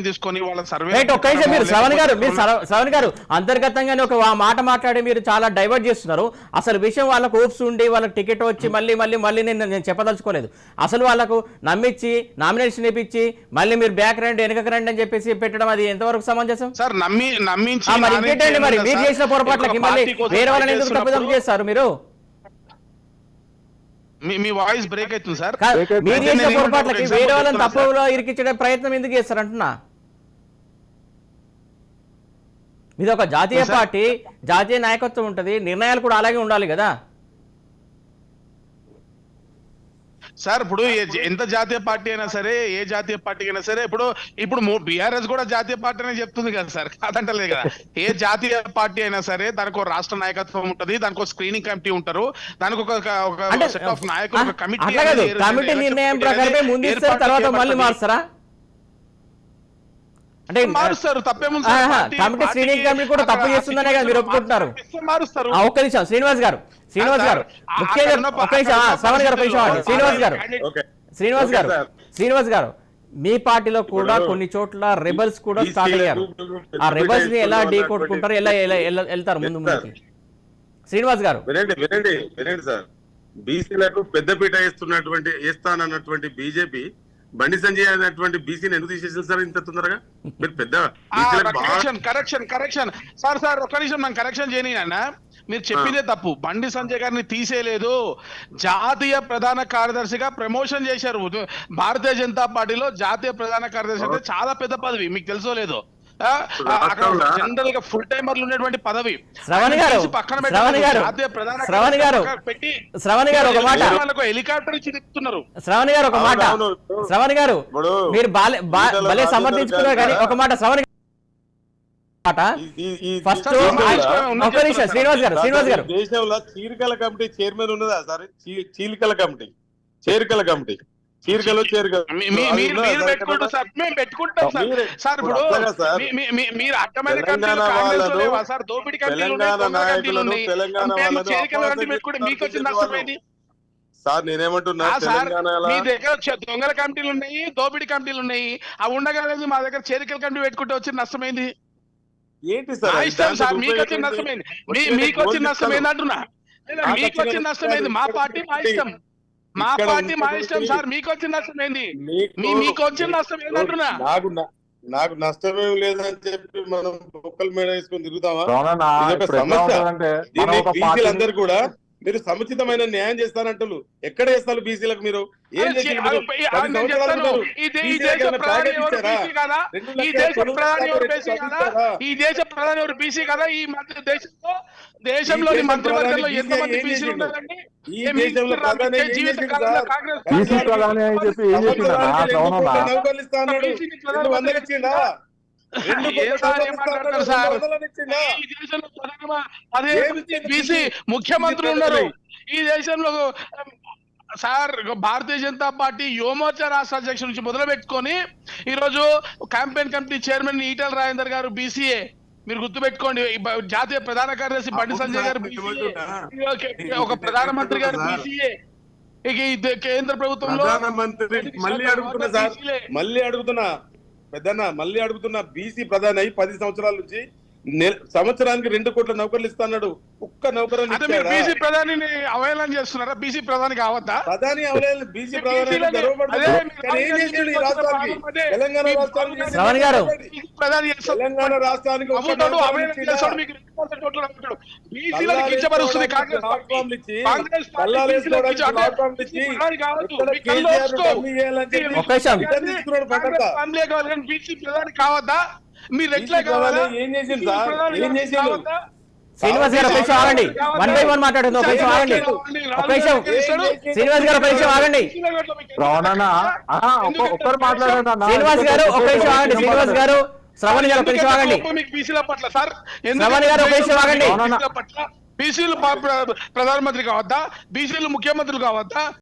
తీసుకొని వాళ్ళ సర్వే మీరు శ్రవణ్ గారు అంతర్గతంగానే ఒక మాట మాట్లాడి మీరు చాలా డైవర్ట్ చేస్తున్నారు. అసలు విషయం వాళ్ళకు ఓప్స్ ఉండి వాళ్ళకి టికెట్ వచ్చి మళ్ళీ నేను చెప్పదలుచుకోలేదు. అసలు వాళ్ళకు నమ్మించి నామినేషన్ ఇప్పించి మళ్ళీ మీరు బ్యాక్ రండి వెనకకు రండి అని చెప్పేసి పెట్టడం అది ఎంతవరకు సమంజసం సార్? నమ్మించి మరి ఇంకేంటండి, మరి మీరు చేసిన పొరపాట్లకి మళ్ళీ వేరే వాళ్ళని ఎందుకు తప్పుదం చేస్తారు? మీరు మీ వాయిస్ బ్రేక్ అవుతుంది సార్. మీరు చేసిన పొరపాట్లకి వేరే వాళ్ళని తప్పులో ఇరికించే ప్రయత్నం ఎందుకు చేస్తారు అంటున్నా. ఇది ఒక జాతీయ పార్టీ, జాతీయ నాయకత్వం ఉంటది, నిర్ణయాలు కూడా అలాగే ఉండాలి కదా సార్. ఇప్పుడు ఎంత జాతీయ పార్టీ అయినా సరే, ఏ జాతీయ పార్టీ అయినా సరే, ఇప్పుడు బీఆర్ఎస్ కూడా జాతీయ పార్టీ అనే చెప్తుంది కదా సార్, కాదంటలేదు కదా. ఏ జాతీయ పార్టీ అయినా సరే దానికి ఒక రాష్ట్ర నాయకత్వం ఉంటది, దానికి ఒక స్క్రీనింగ్ కమిటీ ఉంటారు, దానికి ఒక సెట్ ఆఫ్ నాయకులు, ఒక కమిటీ నిర్ణయం ప్రకారమే ముందు ఇస్తారు, తర్వాత మళ్ళీ మారుస్తారా? అంటే మారుస్తారు, తప్పేముంది? కమిటీ స్క్రీనింగ్ కమిటీ కూడా తప్పు చేస్తుందనే కదా మీరు ఒప్పుకుంటున్నారు. మారుస్తారు. ఒక్క నిమిషం శ్రీనివాస్ గారు శ్రీనివాస్ గారు మీ పార్టీలో కూడా కొన్ని చోట్ల రెబల్స్ కూడా స్టార్ట్ అయ్యారు. ఆ రెబల్స్ ని ఎలా ఢీ కొట్టుకుంటారు, ఎలా వెళ్తారు ముందుకి? శ్రీనివాస్ గారు వినండి సార్. బీసీలకు పెద్దపీట వేస్తానన్నటువంటి బీజేపీ బండి సంజయ్ అనేటువంటి బీసీని ఎందుకు తీసేసారు సార్ ఇంత తొందరగా? మీరు పెద్ద కరెక్షన్ సార్ ఒక్క నిమిషం మనం కరెక్షన్ చేయనీయన్నా. మీరు చెప్పిందే తప్పు. బండి సంజయ్ గారిని తీసేయలేదు, జాతీయ ప్రధాన కార్యదర్శిగా ప్రమోషన్ చేశారు. భారతీయ జనతా పార్టీలో జాతీయ ప్రధాన కార్యదర్శి అంటే చాలా పెద్ద పదవి, మీకు తెలుసో లేదో. జనరల్ గా ఫుల్ టైమర్లు ఉన్నటువంటి పదవి. శ్రవణ్ గారు హెలికాప్టర్ ఇచ్చి తిప్పుతున్నారు. శ్రవణ్ గారు మీరు భలే సమర్థించుకున్నారు కానీ ఒక మాట శ్రవణ్ శ్రీనివాస్ గారు దేశంలో చీరికల కమిటీ చైర్మన్ ఉన్నదా సార్? చీలికల కమిటీ, చేరికల కమిటీ, చీరికలు సార్ నేనేమంటున్నా, మీ దగ్గర దొంగల కమిటీలు ఉన్నాయి, దోపిడీ కమిటీలు ఉన్నాయి. అవి ఉండగలేదు, మా దగ్గర చేరికల కమిటీ పెట్టుకుంటే వచ్చిన నష్టమైంది ఏంటి సార్? ఇష్టం సార్, మీకు వచ్చిన నష్టమైంది, మీకు వచ్చిన నష్టమైంది అంటున్నా. మీకు వచ్చిన నష్టమైంది, మా పార్టీ మా ఇష్టం, మా పార్టీ మా ఇష్టం సార్. మీకు వచ్చిన నష్టమైంది, మీకు వచ్చిన నష్టం ఏంటంటున్నా. నాకు నష్టమేం లేదని చెప్పి మనం ఒక్కల మీద వేసుకొని తిరుగుతామా? బీసీలందరూ కూడా మీరు సముచితమైన న్యాయం చేస్తారంటారు. ఎక్కడ చేస్తారు బీసీలకు? మీరు ఏం చేశారు? ఈ దేశ ప్రధాని ఎవరు బీసీ కదా? ఈ మధ్య దేశంలోని మంత్రివర్గంలో ఎంతమంది బీసీలు ఉన్నారండి? బీసీ ముఖ్యమంత్రులు ఉన్నారు ఈ దేశంలో సార్. భారతీయ జనతా పార్టీ యువమోర్చా రాష్ట్ర అధ్యక్షుల నుంచి మొదలు పెట్టుకొని ఈరోజు campaign committee chairman Etela Rajender గారు బీసీఏ. మీరు గుర్తుపెట్టుకోండి, జాతీయ ప్రధాన కార్యదర్శి బండి సంజయ్ గారు బీసీఏ, ఒక ప్రధానమంత్రి గారు బీసీఏ. కేంద్ర ప్రభుత్వంలో మళ్ళీ అడుగుతున్నా బీసీ ప్రధాని అయి 10 సంవత్సరాల నుంచి సంవత్సరానికి 2 కోట్ల నౌకర్లు ఇస్తాడు. ఒక్క నౌకరు బీసీ ప్రధానిని అవహేళన చేస్తున్నారా? బీసీ ప్రధాని కావద్దా? ప్రధాని బీసీ ప్రధాని తెలంగాణ రాష్ట్రానికి బీసీ ప్రధాని కావద్దా? మీరు ఎట్లా కావాలా? శ్రీనివాస్ గారు ఒక ఆగండి, 1 by 1 మాట్లాడుతుంది. ఒక ఆగండి, శ్రీనివాస్ గారు ఒక ఆగండి, శ్రీనివాస్ గారు ఒక ఆగండి, శ్రీనివాస్ గారు శ్రవణ్ గారు ఒక ఆగండి, బీసీల పట్ల సార్ శ్రవణ్ గారు ఒక ఆగండి. బీసీలు ప్రధానమంత్రి కావద్దా? బీసీలు ముఖ్యమంత్రులు కావద్దా?